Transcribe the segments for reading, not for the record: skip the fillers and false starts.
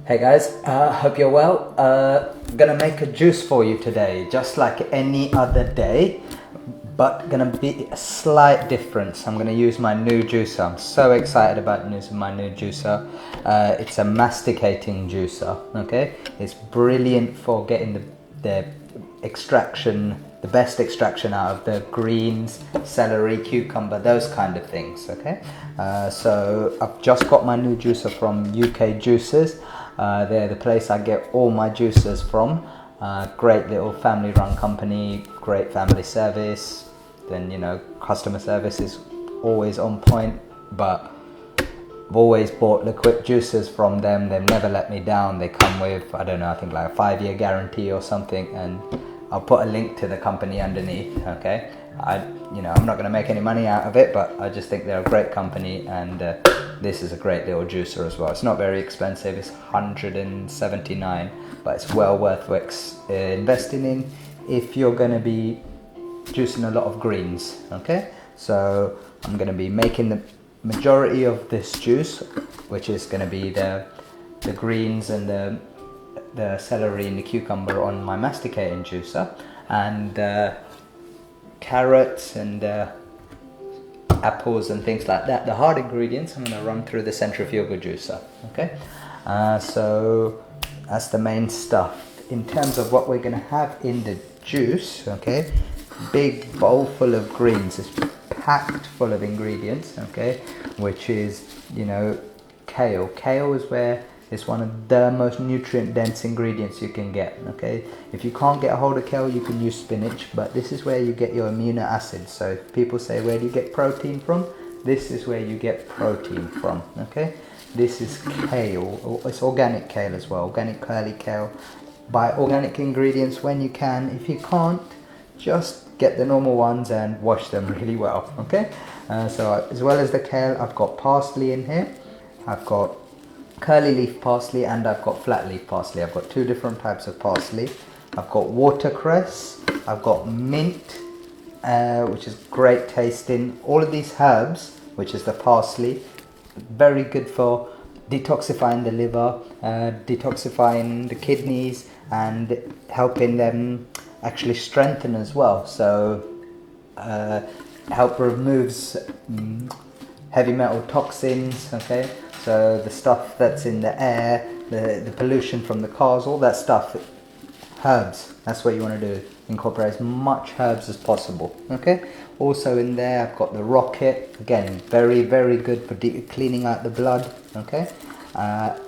Hey guys, hope you're well. Gonna make a juice for you today, just like any other day, but gonna be a slight difference. I'm gonna use my new juicer. I'm so excited about using my new juicer. It's a masticating juicer, okay? It's brilliant for getting the extraction, the best extraction out of the greens, celery, cucumber, those kind of things, okay? So I've just got my new juicer from UK Juices. They're the place I get all my juicers from. Great little family run company, great family service. Then, you know, customer service is always on point, but I've always bought liquid juicers from them. They've never let me down. They come with, I don't know, I think like a 5-year guarantee or something, and I'll put a link to the company underneath, okay? I'm not going to make any money out of it, but I just think they're a great company, and this is a great little juicer as well. It's not very expensive, it's $179, but it's well worth investing in if you're going to be juicing a lot of greens, okay? So I'm going to be making the majority of this juice, which is going to be the greens and the celery and the cucumber on my masticating juicer, and carrots and apples and things like that. The hard ingredients I'm going to run through the centrifugal juicer, okay? So that's the main stuff. In terms of what we're going to have in the juice, okay, big bowl full of greens. It's packed full of ingredients, okay, which is, you know, kale. Kale is where it's one of the most nutrient dense ingredients you can get, okay? If you can't get a hold of kale, you can use spinach, but this is where you get your amino acids. So if people say, where do you get protein from? This is where you get protein from, okay? This is kale. It's organic kale as well, organic curly kale. Buy organic ingredients when you can. If you can't, just get the normal ones and wash them really well, okay? So as well as the kale, I've got parsley in here. I've got curly leaf parsley and I've got flat leaf parsley. I've got 2 different types of parsley. I've got watercress, I've got mint, which is great tasting. All of these herbs, which is the parsley, very good for detoxifying the liver, detoxifying the kidneys, and helping them actually strengthen as well. So help removes heavy metal toxins, okay? So the stuff that's in the air, the pollution from the cars, all that stuff, herbs, that's what you want to do. Incorporate as much herbs as possible, okay? Also in there, I've got the rocket, again, very, very good for cleaning out the blood, okay?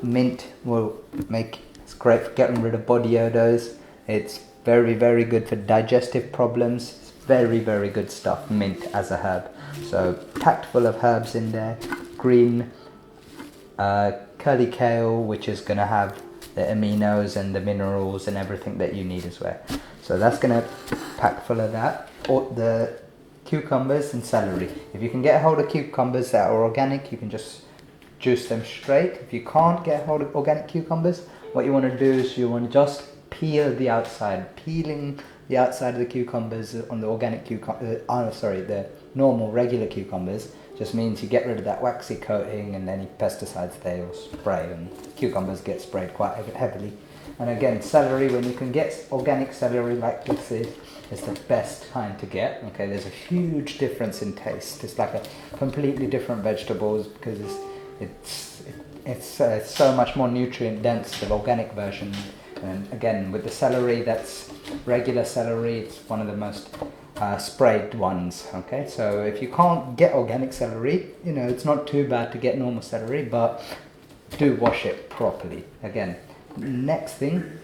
Mint it's great for getting rid of body odors. It's very, very good for digestive problems. It's very, very good stuff, mint as a herb. So packed full of herbs in there. Green curly kale, which is going to have the aminos and the minerals and everything that you need as well. So that's going to pack full of that. Or the cucumbers and celery. If you can get a hold of cucumbers that are organic, you can just juice them straight. If you can't get a hold of organic cucumbers, what you want to do is you want to just peel the outside. Peeling the outside of the cucumbers on the organic the normal regular cucumbers just means you get rid of that waxy coating and any pesticides they will spray, and cucumbers get sprayed quite heavily. And again, celery, when you can get organic celery like this is, it's the best time to get, okay? There's a huge difference in taste. It's like a completely different vegetables because it's so much more nutrient dense, the organic version. And again, with the celery, that's regular celery, it's one of the most sprayed ones, okay? So if you can't get organic celery, you know, it's not too bad to get normal celery, but do wash it properly. Again, next thing,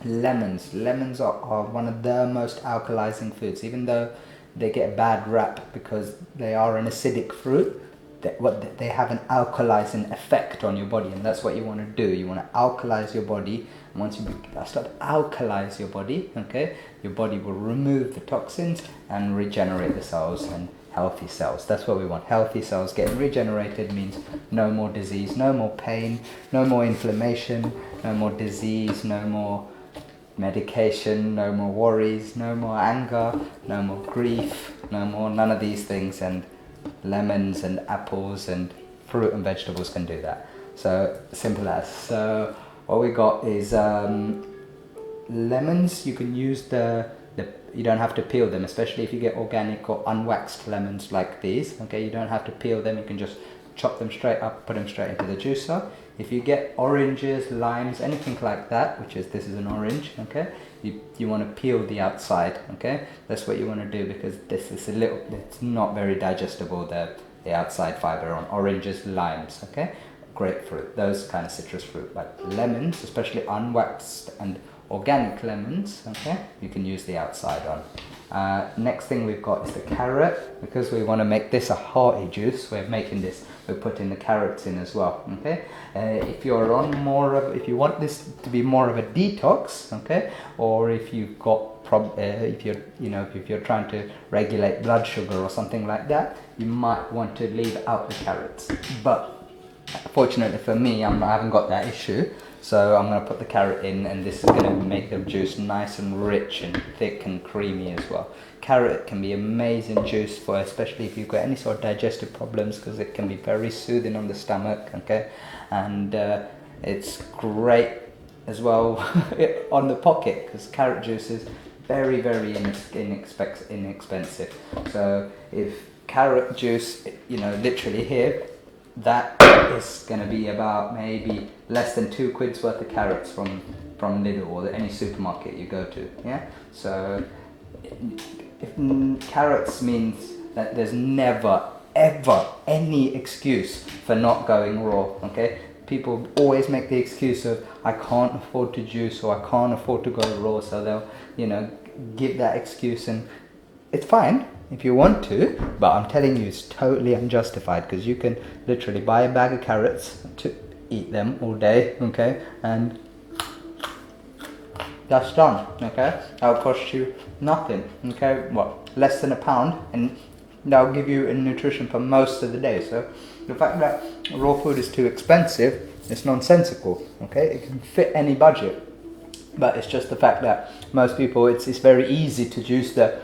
lemons. Lemons are one of the most alkalizing foods, even though they get a bad rap because they are an acidic fruit. They have an alkalizing effect on your body, and that's what you want to do. You want to alkalize your body. And once you start to alkalize your body, okay, your body will remove the toxins and regenerate the cells and healthy cells. That's what we want. Healthy cells getting regenerated means no more disease, no more pain, no more inflammation, no more disease, no more medication, no more worries, no more anger, no more grief, none of these things. And lemons and apples and fruit and vegetables can do that. So simple as. So what we got is lemons. You can use you don't have to peel them, especially if you get organic or unwaxed lemons like these. Okay, you don't have to peel them, you can just chop them straight up, put them straight into the juicer. If you get oranges, limes, anything like that, this is an orange, okay, you want to peel the outside, okay, that's what you want to do, because this is it's not very digestible, the outside fiber on oranges, limes, okay, grapefruit, those kind of citrus fruit. But lemons, especially unwaxed and organic lemons, okay, you can use the outside on. Next thing we've got is the carrot. Because we want to make this a hearty juice, we're putting the carrots in as well, okay. If you want this to be more of a detox, okay, or if you've got if you're trying to regulate blood sugar or something like that, you might want to leave out the carrots. But fortunately for me, I haven't got that issue, so I'm going to put the carrot in, and this is going to make the juice nice and rich and thick and creamy as well. Carrot can be amazing juice for, especially if you've got any sort of digestive problems, because it can be very soothing on the stomach, okay, and it's great as well on the pocket, because carrot juice is very, very inexpensive. So if carrot juice, literally here, that is going to be about maybe less than £2 worth of carrots from Lidl or any supermarket you go to, yeah. So if carrots means that there's never ever any excuse for not going raw, okay. People always make the excuse of, I can't afford to juice, or I can't afford to go raw, so they'll give that excuse, and it's fine if you want to, but I'm telling you, it's totally unjustified, because you can literally buy a bag of carrots to eat them all day, okay, and that's done, okay. That'll cost you nothing, okay, less than £1, and that'll give you a nutrition for most of the day. So the fact that raw food is too expensive, it's nonsensical, okay. It can fit any budget, but it's just the fact that most people, it's very easy to use the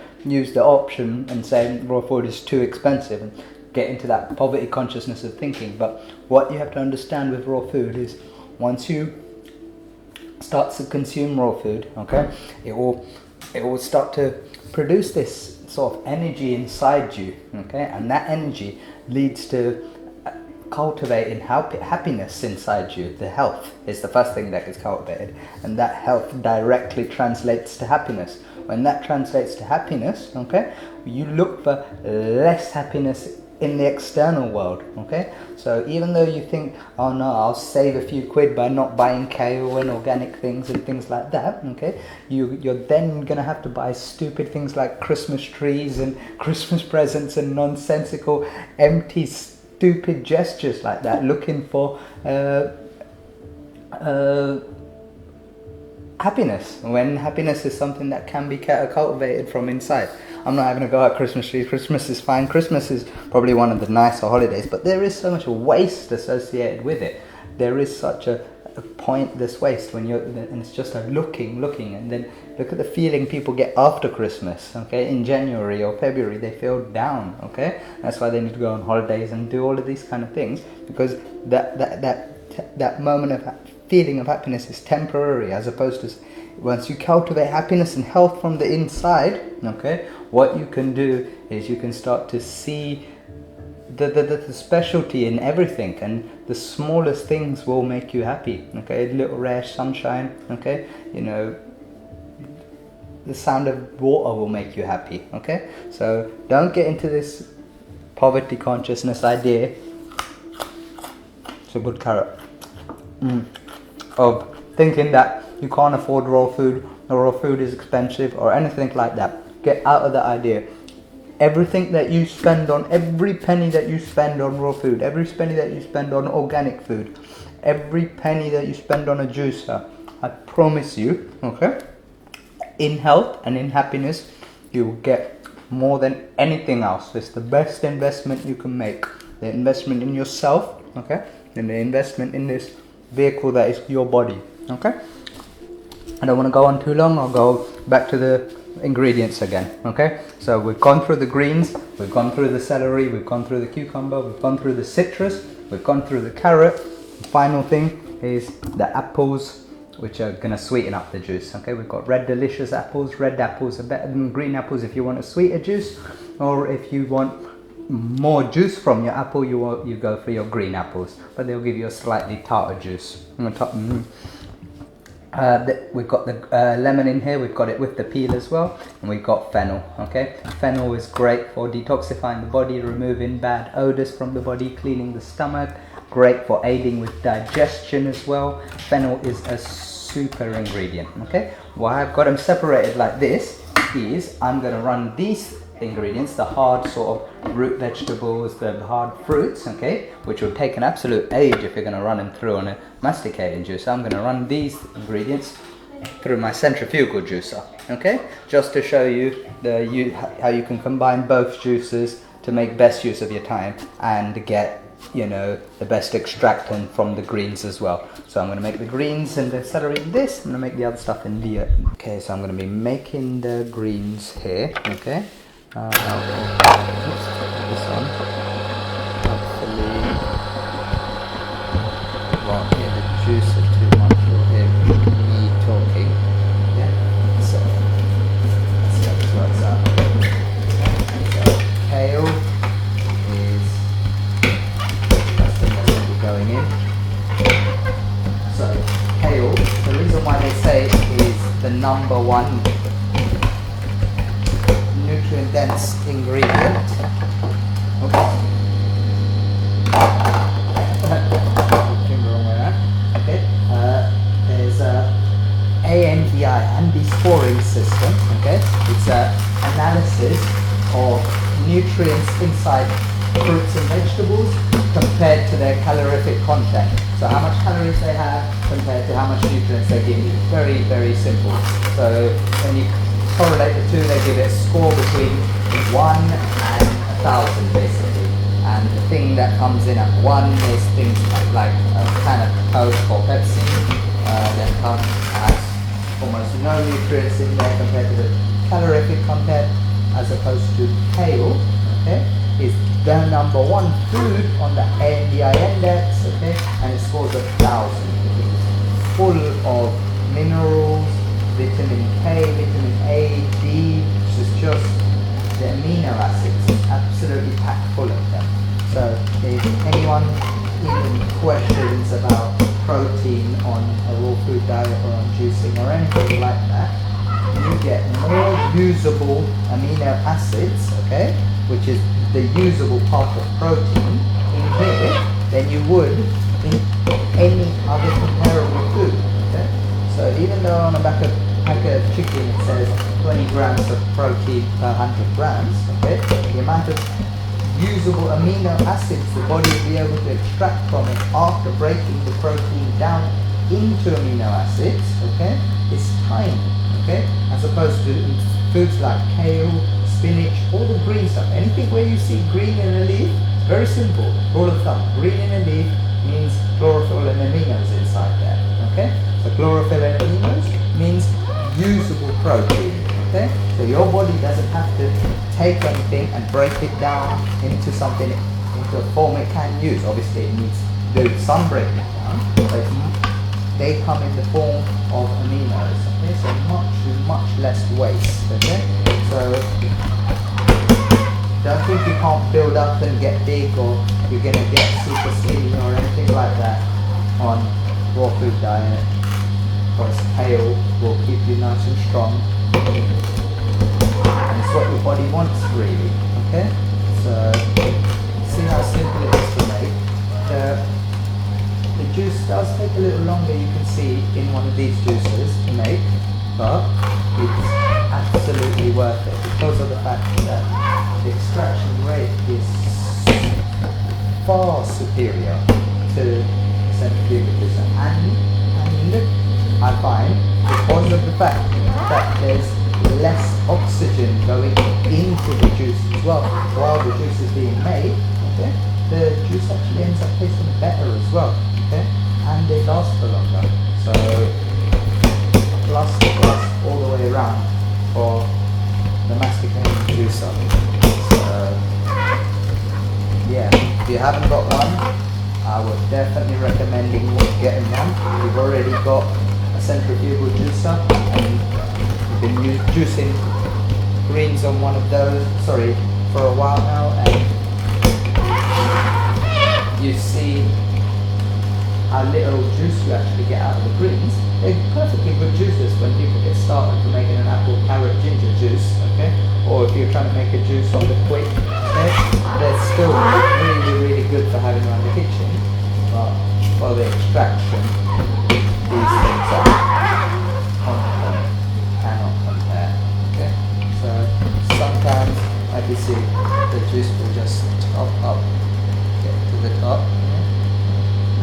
option and say raw food is too expensive and get into that poverty consciousness of thinking. But what you have to understand with raw food is, once you start to consume raw food, okay, it will start to produce this sort of energy inside you, okay, and that energy leads to cultivating happiness inside you. The health is the first thing that gets cultivated, and that health directly translates to happiness. When that translates to happiness, okay, you look for less happiness in the external world, okay. So even though you think, oh no, I'll save a few quid by not buying kale and organic things and things like that, okay, you're then gonna have to buy stupid things like Christmas trees and Christmas presents and nonsensical, empty, stupid gestures like that, looking for happiness, when happiness is something that can be cultivated from inside. I'm not having a go at Christmas trees. Christmas is fine. Christmas is probably one of the nicer holidays, but there is so much waste associated with it. There is such a pointless waste when and it's just looking, and then look at the feeling people get after Christmas, okay, in January or February, they feel down, okay. That's why they need to go on holidays and do all of these kind of things, because that moment of feeling of happiness is temporary, as opposed to once you cultivate happiness and health from the inside, okay, what you can do is you can start to see the specialty in everything, and the smallest things will make you happy, okay. A little ray of sunshine, okay, the sound of water will make you happy, okay. So don't get into this poverty consciousness idea. It's a good carrot. Of thinking that you can't afford raw food, or raw food is expensive, or anything like that. Get out of that idea. Everything that you spend on, every penny that you spend on raw food, every penny that you spend on organic food, every penny that you spend on a juicer, I promise you, okay, in health and in happiness, you will get more than anything else. It's the best investment you can make. The investment in yourself, okay, and the investment in this vehicle that is your body, okay. I don't want to go on too long. I'll go back to the ingredients again, okay. So we've gone through the greens, we've gone through the celery, we've gone through the cucumber, we've gone through the citrus, we've gone through the carrot. The final thing is the apples, which are gonna sweeten up the juice. Okay, we've got red delicious apples. Red apples are better than green apples if you want a sweeter juice, or if you want more juice from your apple, you go for your green apples, but they'll give you a slightly tartar juice. We've got the lemon in here, we've got it with the peel as well, and we've got fennel. Okay, fennel is great for detoxifying the body, removing bad odors from the body, cleaning the stomach, great for aiding with digestion as well. Fennel is a super ingredient. Okay, why I've got them separated like this is I'm going to run these ingredients, the hard sort of root vegetables, the hard fruits, okay, which will take an absolute age if you're going to run them through on a masticating juicer. I'm going to run these ingredients through my centrifugal juicer, okay, just to show you how you can combine both juices to make best use of your time and get, you know, the best extractant from the greens as well. So I'm going to make the greens and the celery in this. I'm going to make the other stuff in the okay, so I'm going to be making the greens here. Okay, oops, put this on. Hopefully it won't hear the juicer too much. You'll hear me talking. Yeah, so let's see how this works out. So kale is going in. So kale, the reason why they say it is the #1 nutrient dense ingredient. Okay, there's a ANDI, anti-scoring system. Okay, it's an analysis of nutrients inside fruits and vegetables compared to their calorific content. So how much calories they have compared to how much nutrients they give you. Very, very simple. So when you correlate the two, they give it a score between 1 and 1,000 basically. And the thing that comes in at 1 is things like a can of Coke or Pepsi that has almost no nutrients in there compared to the calorific content, as opposed to kale, okay, is the #1 food on the ANDI index, okay, and it scores 1,000. It's full of minerals, vitamin K, vitamin A, D, which is just the amino acids, absolutely packed full of them. So if anyone even questions about protein on a raw food diet or on juicing or anything like that, you get more usable amino acids, okay, which is the usable part of protein in here than you would in any other comparable food. Okay? So even though on the back of pack of chicken it says 20 grams of protein per 100 grams, okay, the amount of usable amino acids the body will be able to extract from it after breaking the protein down into amino acids, okay, is tiny, okay, as opposed to foods like kale, spinach, all the green stuff. Anything where you see green in a leaf, very simple, rule of thumb, green in a leaf means chlorophyll and aminos inside there, okay? So chlorophyll and aminos means usable protein, okay? So your body doesn't have to take anything and break it down into something, into a form it can use. Obviously it needs to do some breaking down, but they come in the form of aminos, okay? So much less waste, okay? So don't think you can't build up and get big, or you're going to get super skinny or anything like that on raw food diet, because kale will keep you nice and strong, and it's what your body wants really, okay? So see how simple it is to make. The juice does take a little longer, you can see, in one of these juices to make, but it's absolutely worth it because of the fact that the extraction rate is far superior to the centrifugal juicer, and I find, because of the fact that there's less oxygen going into the juice as well while the juice is being made, okay, the juice actually ends up tasting better as well, okay, and they last for longer. So plus all the way around for the masticating juicer. So yeah, if you haven't got one, I would definitely recommend recommending getting one. You've already got a centrifugal juicer and you've been juicing greens on one of those, sorry, for a while now, and you see how little juice you actually get out of the greens. They're perfectly good juices when people get started for making an apple, carrot, ginger juice, okay? Or if you're trying to make a juice on the quick, okay? They're still really, really good for having around the kitchen. But for the extraction, these things are cannot compare, okay? So sometimes, like you see, the juice will just top up, get to the top.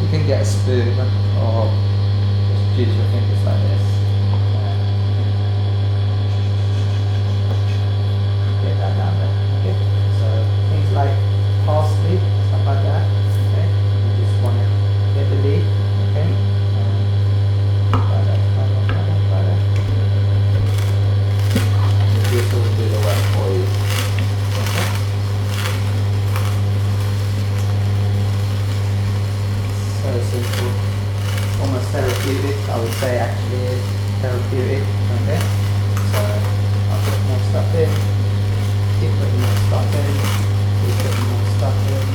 You can get a spoon or just use your fingers like this. Get that down there. Okay. So things like parsley, stuff like that. Okay. You just want to get the leaf. Okay. The juice will do the work for you. So simple, almost therapeutic. I would say actually is therapeutic. Okay, so I'll put more stuff in, keep putting more stuff in, keep putting more stuff in,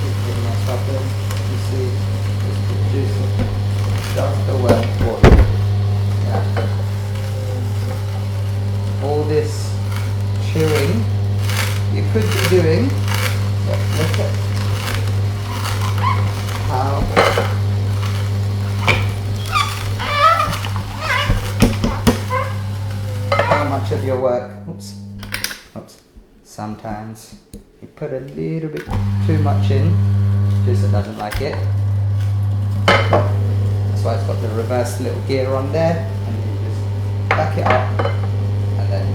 keep putting more stuff in. You see, this producer does the work for you. Yeah. All this chewing you could be doing, but look at how much of your work, sometimes you put a little bit too much in, juicer doesn't like it. That's why it's got the reverse little gear on there, and you just back it up, and then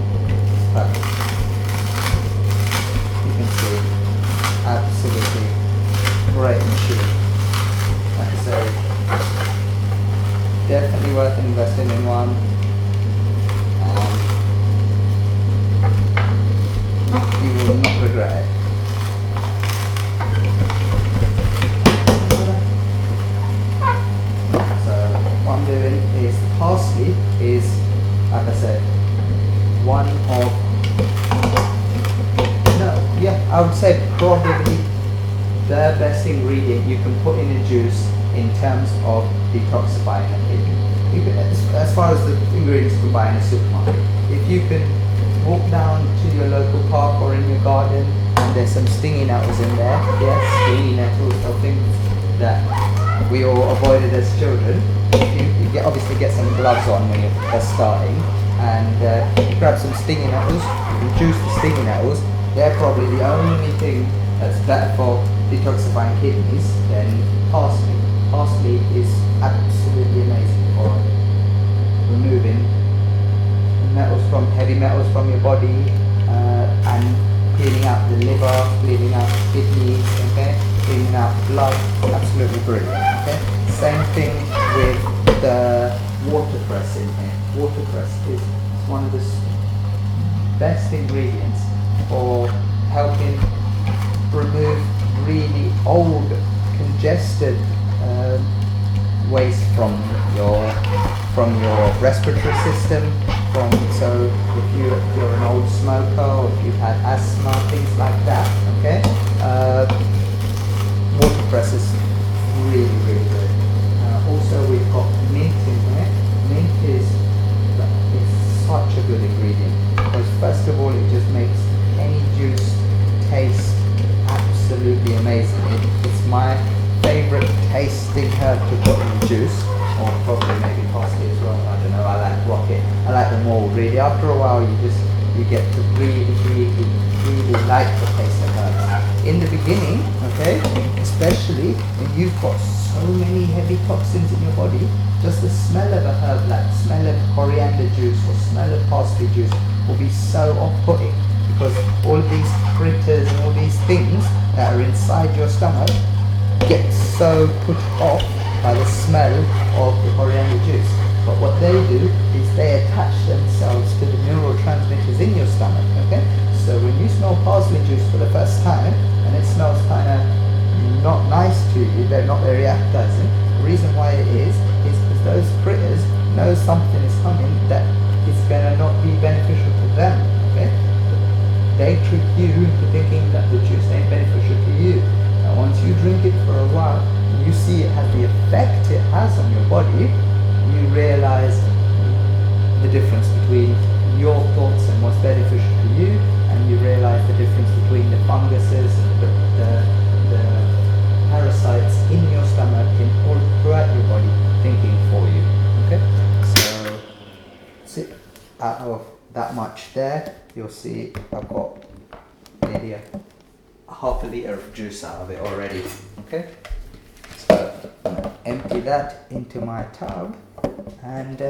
it's perfect. You can see, absolutely great machine. Like I say, definitely worth investing in one. You will not regret it. So what I'm doing is parsley is, like I said, one of, I would say probably the best ingredient you can put in a juice in terms of detoxifying a kidney. As far as the ingredients you can buy in a supermarket, if you can walk down to your local park or in your garden and there's some stingy nettles in there, yes, stingy nettles are things that we all avoided as children. You obviously get some gloves on when you're first starting, and you grab some stingy nettles, you juice the stingy nettles. They're probably the only thing that's better for detoxifying kidneys than parsley. Parsley is absolutely amazing for removing heavy metals from your body, and cleaning out the liver, cleaning out the kidneys, okay, cleaning out blood. Absolutely brilliant. Okay, same thing with the watercress in here. Watercress is one of the best ingredients for helping remove really old, congested waste from your respiratory system. So if you're an old smoker, or if you've had asthma, things like that, okay, watercress is really, really good. Also, we've got mint in here. Mint is such a good ingredient because first of all, it just makes any juice taste absolutely amazing. It's my favorite tasting herb to put in juice, or probably maybe parsley as well. I don't know. I like rocket. I like them all really. After a while, you get to really, really, really like the taste of herbs. In the beginning, okay, especially when you've got so many heavy toxins in your body, just the smell of a herb, like smell of coriander juice or smell of parsley juice, will be so off-putting because all of these critters and all these things that are inside your stomach get so put off by the smell of the coriander juice. But what they do is they attach themselves to the neurotransmitters in your stomach, okay? So when you smell parsley juice for the first time and it smells kind of not nice to you, they're not very appetizing. The reason why it is because those critters know something is coming that is going to not be beneficial to them, okay? They trick you into thinking that the juice ain't beneficial to you. And once you drink it for a while, you see it has the effect it has on your body, you realize the difference between your thoughts and what's beneficial to you, and you realize the difference between the funguses, the parasites in your stomach, in all throughout your body, thinking for you. Okay, so see, out of that much there, you'll see I've got maybe a half a litre of juice out of it already. Okay, so I'm gonna empty that into my tub, and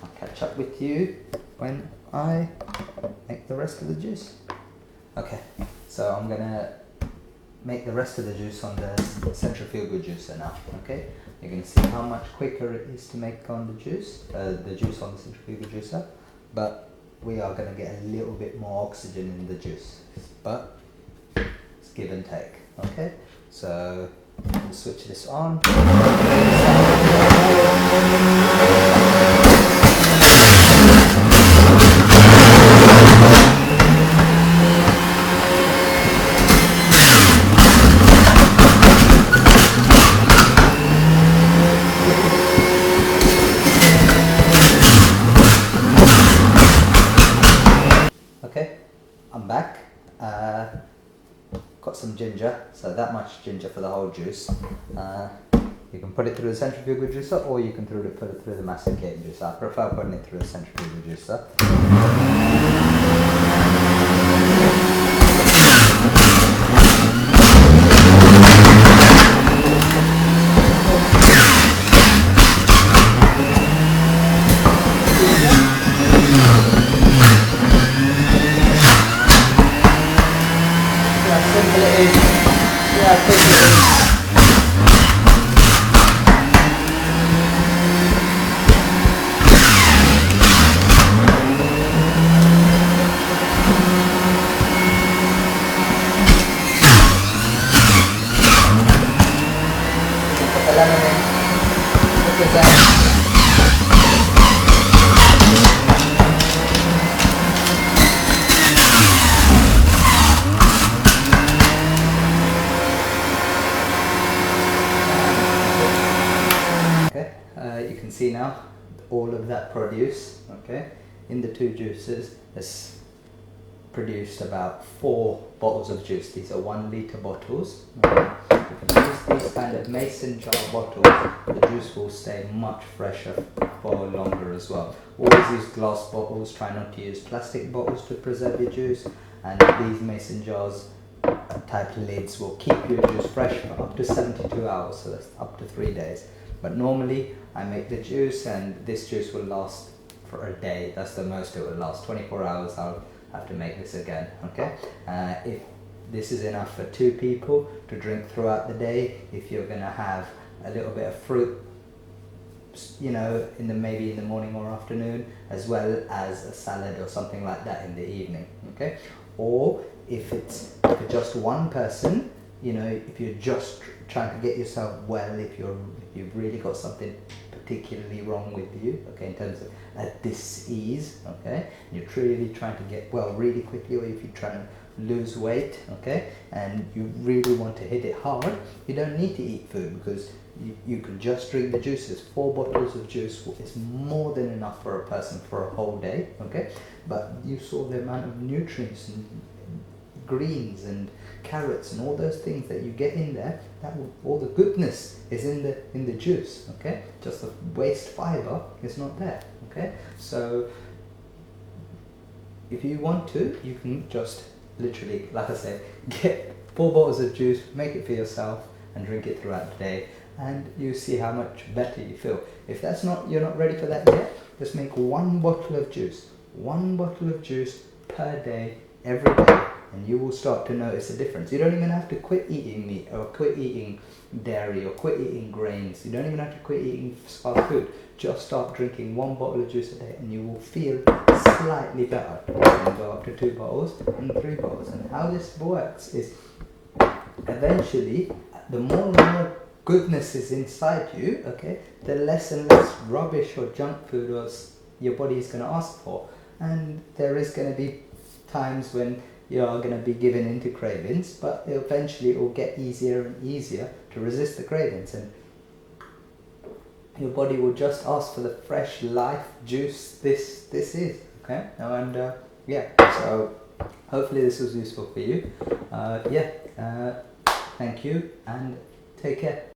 I'll catch up with you when I make the rest of the juice. Okay, so I'm gonna make the rest of the juice on the centrifugal juicer now. Okay, you can see how much quicker it is to make on the juice on the centrifugal juicer, but we are going to get a little bit more oxygen in the juice, but it's give and take. Okay, so we'll switch this on. Okay, I'm back. Got some ginger, so that much ginger for the whole juice. You can put it through the centrifugal juicer, or you can put it through the masticating juicer. I prefer putting it through the centrifugal juicer. You can see now all of that produce, okay, in the two juices has produced about 4 bottles of juice. These are 1 litre bottles. You can use these kind of mason jar bottles. The juice will stay much fresher for longer as well. Always use glass bottles, try not to use plastic bottles to preserve your juice, and these mason jars type lids will keep your juice fresh for up to 72 hours, so that's up to 3 days. But normally I make the juice and this juice will last for a day. That's the most it will last. 24 hours I'll have to make this again. Okay, if this is enough for 2 people to drink throughout the day, if you're gonna have a little bit of fruit, you know, maybe in the morning or afternoon, as well as a salad or something like that in the evening. Okay, or if it's for just one person, you know, if you're just trying to get yourself well, if you've really got something particularly wrong with you, okay, in terms of a disease, okay, you're truly trying to get well really quickly, or if you're trying to lose weight, okay, and you really want to hit it hard, you don't need to eat food, because you can just drink the juices. 4 bottles of juice is more than enough for a person for a whole day, okay, but you saw the amount of nutrients and greens and carrots and all those things that you get in there, all the goodness is in the juice, okay, just the waste fiber is not there, okay. So if you want to, you can just literally, like I said, get 4 bottles of juice, make it for yourself and drink it throughout the day, and you see how much better you feel. If that's not, you're not ready for that yet, just make 1 bottle of juice, 1 bottle of juice per day, every day, and you will start to notice a difference. You don't even have to quit eating meat or quit eating dairy or quit eating grains. You don't even have to quit eating fast food. Just start drinking 1 bottle of juice a day and you will feel slightly better. You can go up to 2 bottles and 3 bottles. And how this works is eventually, the more and more goodness is inside you, okay, the less and less rubbish or junk food your body is going to ask for. And there is going to be times when you are going to be given into cravings, but eventually it will get easier and easier to resist the cravings, and your body will just ask for the fresh life juice this is, okay? And yeah, so hopefully this was useful for you. Thank you and take care.